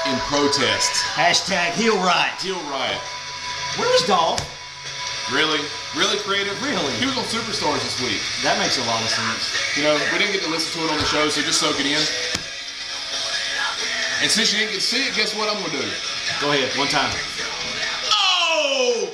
in protest. Hashtag heel riot. Heel riot. Where's Dolph? Really? Really creative? Really? He was on Superstars this week. That makes a lot of sense. You know, we didn't get to listen to it on the show, so just soak it in. And since you didn't get to see it, guess what I'm going to do? Go ahead, one time. Oh!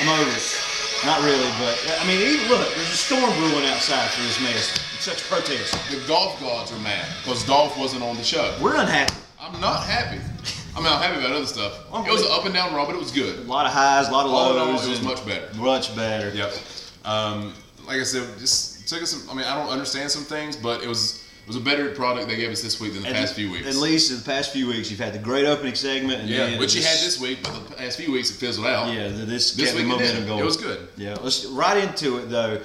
I'm over it. Not really, but I mean, look, there's a storm brewing outside for this mess. It's such protest. The golf gods are mad because Dolph wasn't on the show. We're unhappy. I'm not happy. I mean, I'm happy about other stuff. It was an up and down Raw, but it was good. A lot of highs, a lot of lows. It was much better. Much better. Yep. Like I said, just took us some. I mean, I don't understand some things, but it was a better product they gave us this week than the past few weeks. At least in the past few weeks, you've had the great opening segment. And which you had this week, but the past few weeks it fizzled out. Yeah, this week kept the momentum going. It was good. Yeah, let's right into it though.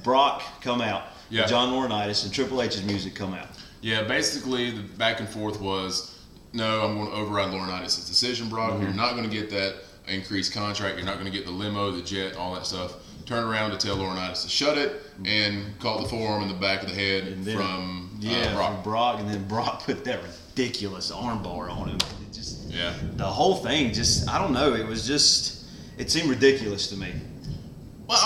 Brock come out. Yeah. John Laurinaitis and Triple H's music come out. Yeah, basically the back and forth was, no, I'm going to override Laurinaitis' decision, Brock. Mm-hmm. You're not going to get that increased contract. You're not going to get the limo, the jet, all that stuff. Turn around to tell Laurinaitis to shut it and caught the forearm in the back of the head from Brock. From Brock, and then Brock put that ridiculous armbar on him. It just, yeah. The whole thing just, I don't know, it seemed ridiculous to me. Well,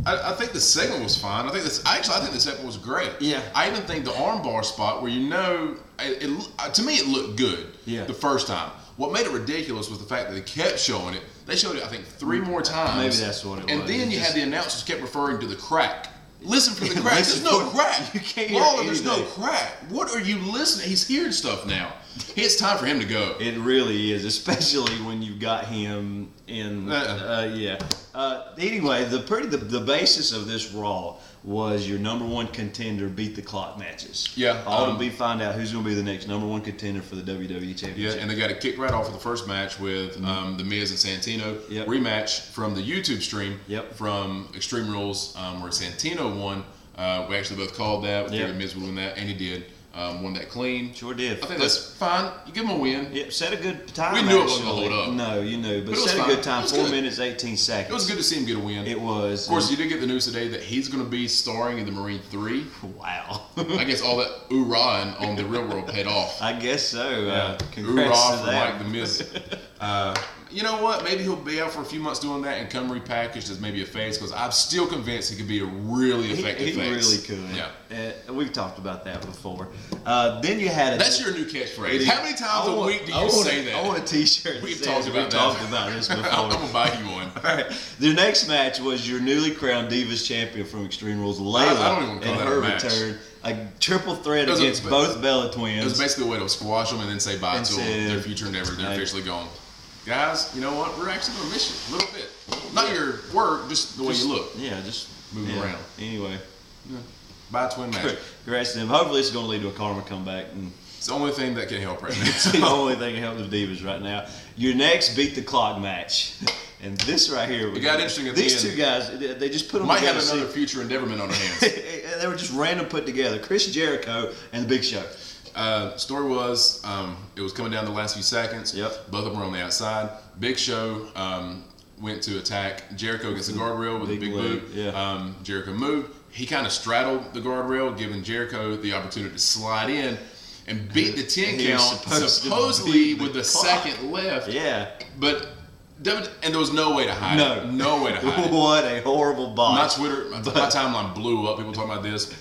I think the segment was fine. I think the segment was great. Yeah. I even think the armbar spot where to me it looked good. Yeah. The first time. What made it ridiculous was the fact that they kept showing it. They showed it, I think, 3 more times. Maybe that's what it was. And then you had the announcers kept referring to the crack. Listen for the crack. There's no crack. You can't hear Lawler, there's anything. no crack. What are you listening? He's hearing stuff now. It's time for him to go. It really is, especially when you've got him in. Anyway, the basis of this Raw was your number one contender beat the clock matches. Yeah. All to find out who's going to be the next number one contender for the WWE Championship. Yeah, and they got it kicked right off of the first match with The Miz and Santino. Yep. Rematch from the YouTube stream from Extreme Rules where Santino won. We actually both called that. We figured Miz would win that, and he did. Won that clean. Sure did. I think that's fine. You give him a win. Yeah, set a good time. We knew it wasn't going to hold up. No, you knew. But it was set fine. a good time. 4 minutes, 18 seconds. It was good to see him get a win. It was. Of course, you did get the news today that he's going to be starring in the Marine 3. Wow. I guess all that ooh-rah on the real world paid off. I guess so. Yeah. Congrats Ooh-rah to for that. Mike the Miz. You know what? Maybe he'll be out for a few months doing that and come repackaged as maybe a face, because I'm still convinced he could be a really effective face. He really could. Yeah. We've talked about that before. Then you had That's your new catchphrase. How many times a week do you say that? I want a t-shirt. We've talked about this before. I'm going to buy you one. All right. The next match was your newly crowned Divas champion from Extreme Rules, Layla, I don't even call and that her a match. return. A triple threat against both Bella twins. It was basically a way to squash them and then say bye to their future endeavors. They're officially gone. Guys, you know what? We're actually going to miss you a little bit. Not your work, just the way you look. Yeah, just moving around. Anyway. Yeah. Bye, twin match. Congrats to them. Hopefully it's going to lead to a karma comeback. And it's the only thing that can help right now. It's the only thing that helps the Divas right now. Your next beat the clock match. And this right here. It got interesting at the end. These two guys, they just put them might together. Might have another future endeavorment on their hands. They were just random put together. Chris Jericho and the Big Show. Story was, it was coming down the last few seconds. Yep. Both of them were on the outside. Big Show went to attack Jericho against the guardrail with a big boot. Yeah. Jericho moved. He kind of straddled the guardrail, giving Jericho the opportunity to slide in and beat the 10 count, supposedly with the second left. Yeah. But and there was no way to hide it. No way to hide it. What a horrible botch. My timeline blew up. People talking about this.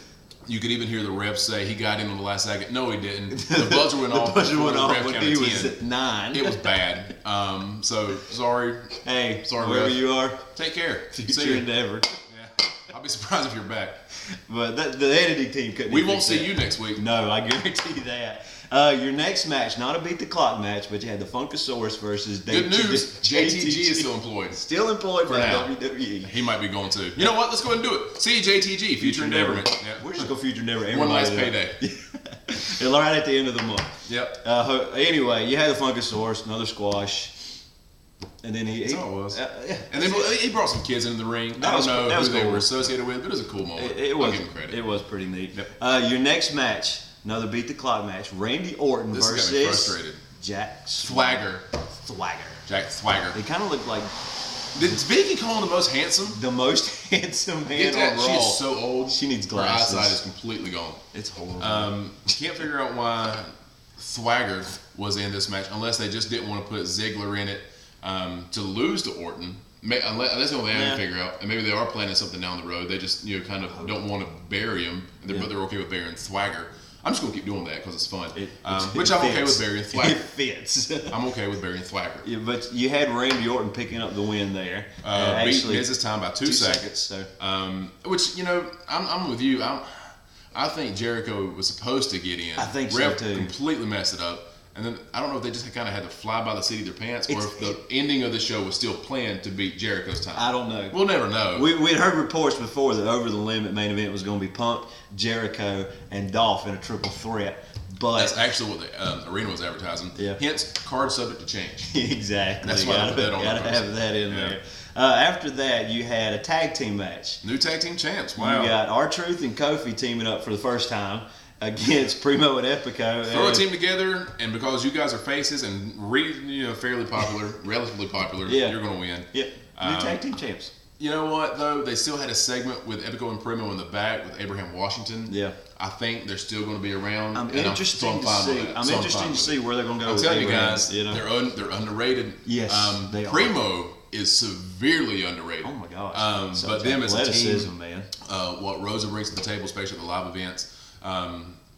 You could even hear the ref say he got in on the last second. No, he didn't. The buzzer went off. The buzzer went off ref when he was at 9. It was bad. So sorry. Hey, sorry, wherever ref. You are. Take care. Future endeavor. Yeah. I'll be surprised if you're back. But the editing team couldn't. We won't see you next week. No, I guarantee that. Your next match, not a beat the clock match, but you had the Funkasaurus versus Good news. JTG is still employed. Still employed for by now. WWE. He might be going too. You know what? Let's go ahead and do it. See JTG, future endeavorment. Yeah. We're just going future endeavor. One last payday. Right at the end of the month. Yep. Anyway, you had the Funkasaurus, another squash. And then That's all it was. And then he brought some kids into the ring. I don't know who they were associated with, but it was a cool moment. I'll give him credit. It was pretty neat. Yep. Your next match, another beat the clock match. Randy Orton versus Jack Swagger. Jack Swagger. They kind of look like. Did Vicky call him the most handsome? The most handsome man on Raw. She's so old. She needs glasses. Her eyesight is completely gone. It's horrible. Can't figure out why Swagger was in this match unless they just didn't want to put Ziggler in it to lose to Orton. That's the only thing I can figure out. And maybe they are planning something down the road. They just kind of don't want to bury him, but they're okay with burying Swagger. I'm just gonna keep doing that because it's fun. Which I'm okay with burying Swagger. It fits. I'm okay with burying Swagger. Yeah, but you had Randy Orton picking up the win there. Beat Miz's time by 2 seconds. So. Which I'm with you. I think Jericho was supposed to get in. I think so too. Completely messed it up. And then I don't know if they just kind of had to fly by the seat of their pants, or if the ending of the show was still planned to beat Jericho's time. I don't know. We'll never know. We had heard reports before that Over the Limit main event was going to be Punk, Jericho, and Dolph in a triple threat. But that's actually what the arena was advertising. Yeah. Hence, card subject to change. Exactly. That's why I put that on. Gotta have that in there. After that, you had a tag team match. New tag team champs. Wow. You got R-Truth and Kofi teaming up for the first time against Primo and Epico. Throw a team together, and because you guys are faces and fairly popular, relatively popular, you're going to win. Yep. New tag team champs. You know what, though? They still had a segment with Epico and Primo in the back with Abraham Washington. Yeah. I think they're still going to be around. I'm interested to see where they're going to go. I'm telling you Abraham, guys, they're underrated. Yes, they are. Primo is severely underrated. Oh my gosh. But them as a team, man. What Rosa brings to the table, especially at the live events.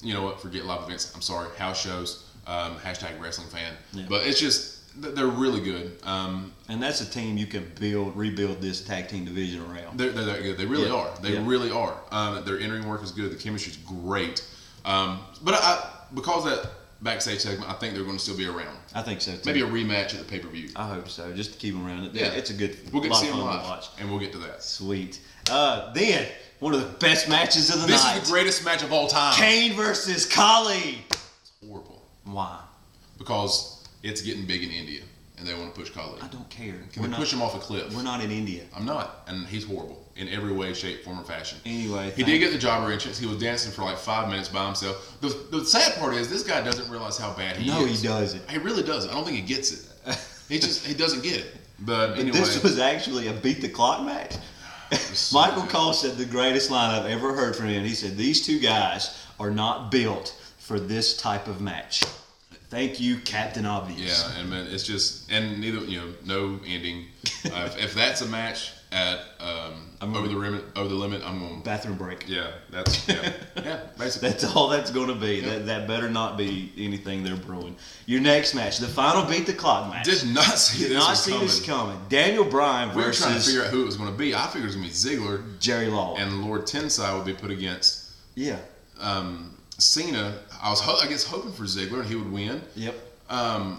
You know what? Forget live events. I'm sorry. House shows. Hashtag wrestling fan. Yeah. But it's just they're really good. And that's a team you can rebuild this tag team division around. They're that good. They really are. They really are. Their in-ring work is good. The chemistry is great. But because of that backstage segment, I think they're going to still be around. I think so too. Maybe a rematch at the pay-per-view. I hope so, just to keep them around. Yeah, it's a good. We'll get to see them live, to watch. And we'll get to that. Sweet. Then one of the best matches of the night. This is the greatest match of all time. Kane versus Khali. It's horrible. Why? Because it's getting big in India, and they want to push Khali. I don't care. Can we push him off a cliff? We're not in India. I'm not, and he's horrible in every way, shape, form, or fashion. Anyway, he did get the jobber entrance. He was dancing for like 5 minutes by himself. The sad part is this guy doesn't realize how bad he is. No, he doesn't. He really doesn't. I don't think he gets it. He doesn't get it. But anyway, this was actually a beat the clock match. Michael Cole said the greatest line I've ever heard from him. He said, "These two guys are not built for this type of match." Thank you, Captain Obvious. Yeah, and man, it's just neither no ending. If that's a match at over the limit, I'm going bathroom break. Yeah, basically. That's all that's going to be. Yep. That better not be anything they're brewing. Your next match, the final beat the clock match. Did not see this coming. Daniel Bryan versus. We were trying to figure out who it was going to be. I figured it was going to be Ziggler, Jerry Lawler, and Lord Tensai would be put against. Yeah. Cena. I was hoping for Ziggler and he would win. Yep. I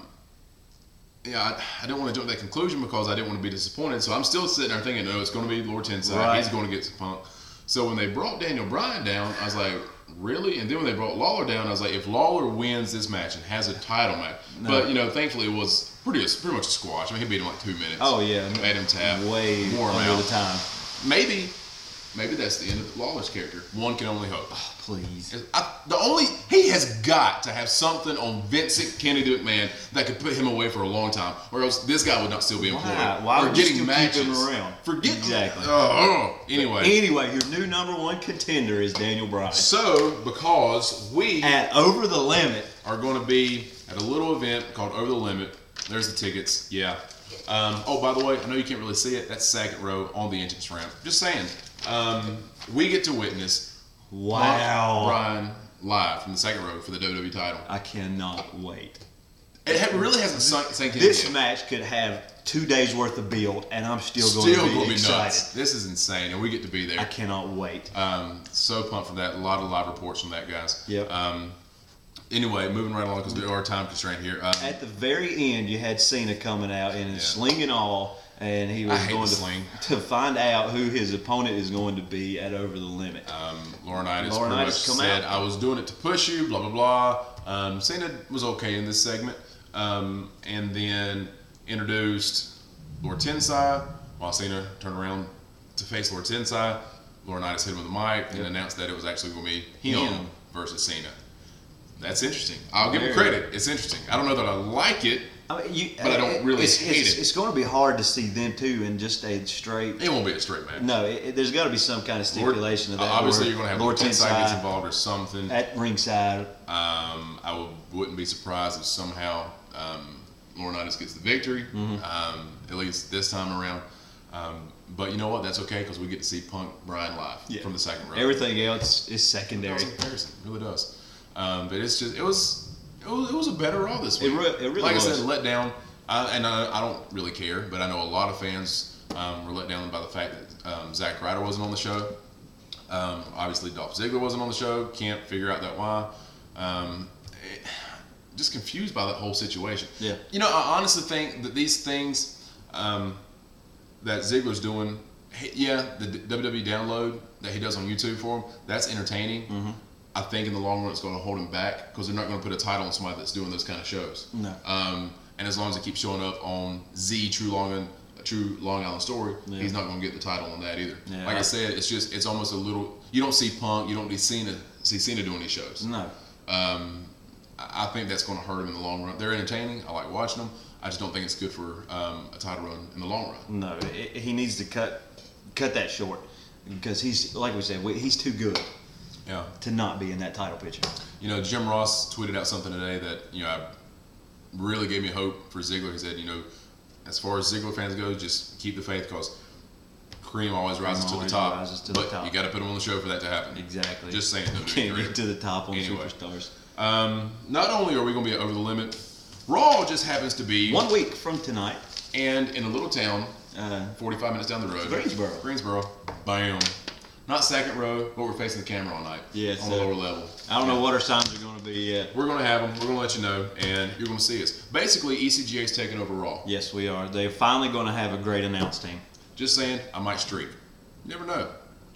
didn't want to jump to that conclusion because I didn't want to be disappointed. So I'm still sitting there thinking, no, it's going to be Lord Tensai. Right. He's going to get some Punk. So when they brought Daniel Bryan down, I was like, really? And then when they brought Lawler down, I was like, if Lawler wins this match and has a title match, but thankfully it was pretty much a squash. I mean, he beat him like 2 minutes. Oh yeah, made him tap way more under the time. Maybe that's the end of Lawler's character. One can only hope. Oh, please. He has got to have something on Vincent Kennedy McMahon that could put him away for a long time, or else this guy would not still be employed. Why would getting you matches. Keep him around? Forget exactly. Anyway, your new number one contender is Daniel Bryan. So because we at Over the Limit are going to be at a little event called Over the Limit. There's the tickets. Yeah. By the way, I know you can't really see it. That's second row on the entrance ramp. Just saying. We get to witness Bryan live from the second row for the WWE title. I cannot wait. It really hasn't sunk in. This match could have 2 days worth of build, and I'm still going to be excited. Nuts. This is insane, and we get to be there. I cannot wait. So pumped for that. A lot of live reports from that, guys. Yep. Anyway, moving right along because there are time constraint here. At the very end, you had Cena coming out in his sling and all. And he was going to find out who his opponent is going to be at Over the Limit. Laurinaitis said, I was doing it to push you, blah, blah, blah. Cena was okay in this segment. And then introduced Lord Tensai. While Cena turned around to face Lord Tensai, Laurinaitis hit him with the mic and announced that it was actually going to be him versus Cena. That's interesting. I'll give him credit. It's interesting. I don't know that I like it. I mean, but I don't really hate it. It's going to be hard to see them two in just a straight. It won't be a straight match. No, there's got to be some kind of stipulation of that. Obviously, you're going to have Lord Tensai gets involved or something. At ringside. I wouldn't be surprised if somehow Laurinaitis gets the victory, at least this time around. But you know what? That's okay because we get to see Punk Bryan live from the second row. Everything else is secondary. It really does. But it's just it was a better Raw this week. It really like was. I said, let down. I don't really care, but I know a lot of fans were let down by the fact that Zack Ryder wasn't on the show. Obviously, Dolph Ziggler wasn't on the show. Can't figure out that why. Just confused by that whole situation. Yeah. You know, I honestly think that these things that Ziggler's doing, the WWE download that he does on YouTube for him, that's entertaining. Mm-hmm. I think in the long run it's going to hold him back because they're not going to put a title on somebody that's doing those kind of shows. No. And as long as it keeps showing up on True Long Island Story, he's not going to get the title on that either. Yeah, like I said, it's almost a little. You don't see Punk, you don't see Cena doing these shows. No. I think that's going to hurt him in the long run. They're entertaining. I like watching them. I just don't think it's good for a title run in the long run. No, he needs to cut that short because he's, like we said, he's too good. Yeah. To not be in that title picture. You know, Jim Ross tweeted out something today that really gave me hope for Ziggler. He said, as far as Ziggler fans go, just keep the faith because cream always rises to the top. But you got to put him on the show for that to happen. Exactly. Just saying. Can't get to the top on Superstars. Not only are we going to be over the limit, Raw just happens to be 1 week from tonight, and in a little town, 45 minutes down the road, Greensboro. Bam. Not second row, but we're facing the camera all night. Yes, on the lower level. I don't know what our signs are going to be yet. We're going to have them. We're going to let you know, and you're going to see us. Basically, ECGA's taking over Raw. Yes, we are. They're finally going to have a great announce team. Just saying, I might streak. You never know.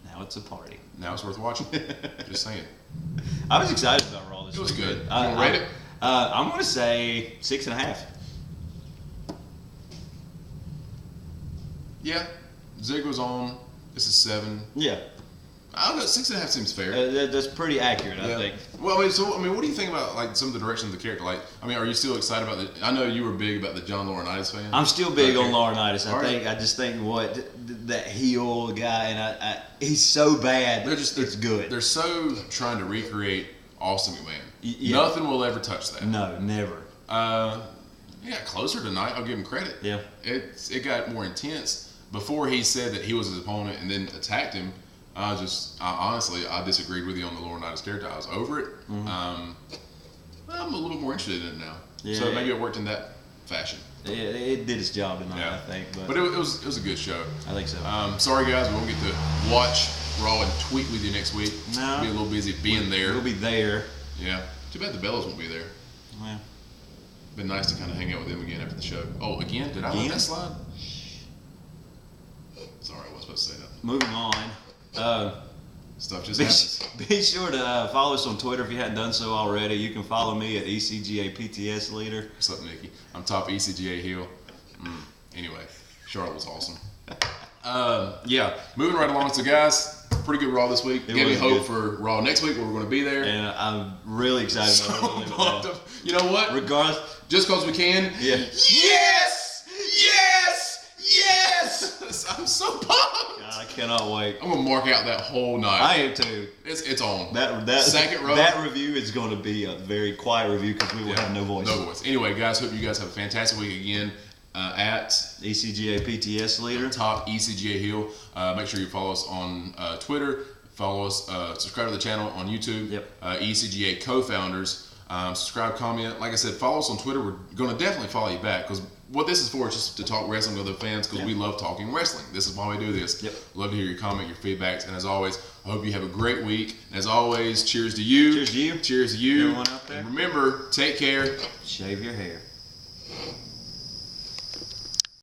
Now it's a party. Now it's worth watching. Just saying. I was excited about Raw this week. It was good. You want to rate it? I'm going to say 6.5. Yeah. Ziggler's on. This is 7. Yeah. I don't know. 6.5 seems fair. That's pretty accurate, I think. Well, what do you think about like some of the direction of the character? Like, are you still excited about the? I know you were big about the John Laurinaitis fan. I'm still big on Laurinaitis. I just think that heel guy, and he's so bad. It's good. They're so trying to recreate Austin McMahon. Yeah. Nothing will ever touch that. No, never. He got closer tonight. I'll give him credit. Yeah. It got more intense before he said that he was his opponent and then attacked him. Honestly, I disagreed with you on the Laurinaitis character. I was over it. Mm-hmm. I'm a little more interested in it now. Yeah, so maybe it worked in that fashion. It did its job tonight, I think. But it was a good show. I think so. Sorry, guys, we won't get to watch Raw and tweet with you next week. No. We'll be a little busy being there. We'll be there. Yeah. Too bad the Bellas won't be there. Yeah. Been nice to kind of hang out with them again after the show. Oh, again? Did I let that slide? Sorry, I wasn't supposed to say that. Moving on. Stuff just happens. Be sure to follow us on Twitter if you hadn't done so already. You can follow me at ECGA PTS Leader. What's up, Nikki? I'm top ECGA heel. Anyway, Charlotte was awesome. Moving right along. So, guys, pretty good Raw this week. Give me hope for Raw next week where we're going to be there. And I'm really excited about it. You know what? Regardless. Just because we can. Yeah. Yes! I'm so pumped. God, I cannot wait. I'm gonna mark out that whole night. I am too. It's on. That second row. That review is going to be a very quiet review because we will have no voice. No voice. Anyway, guys, hope you guys have a fantastic week again at ECGA PTS Leader. Top ECGA heel. Make sure you follow us on Twitter. Follow us. Subscribe to the channel on YouTube. Yep. ECGA co-founders. Subscribe, comment. Like I said, follow us on Twitter. We're going to definitely follow you back because what this is for is just to talk wrestling with other fans because we love talking wrestling. This is why we do this. Yep. Love to hear your comment, your feedbacks, and as always, I hope you have a great week. And as always, cheers to you. Cheers to you. Cheers to you. Everyone out there. And remember, take care. Shave your hair.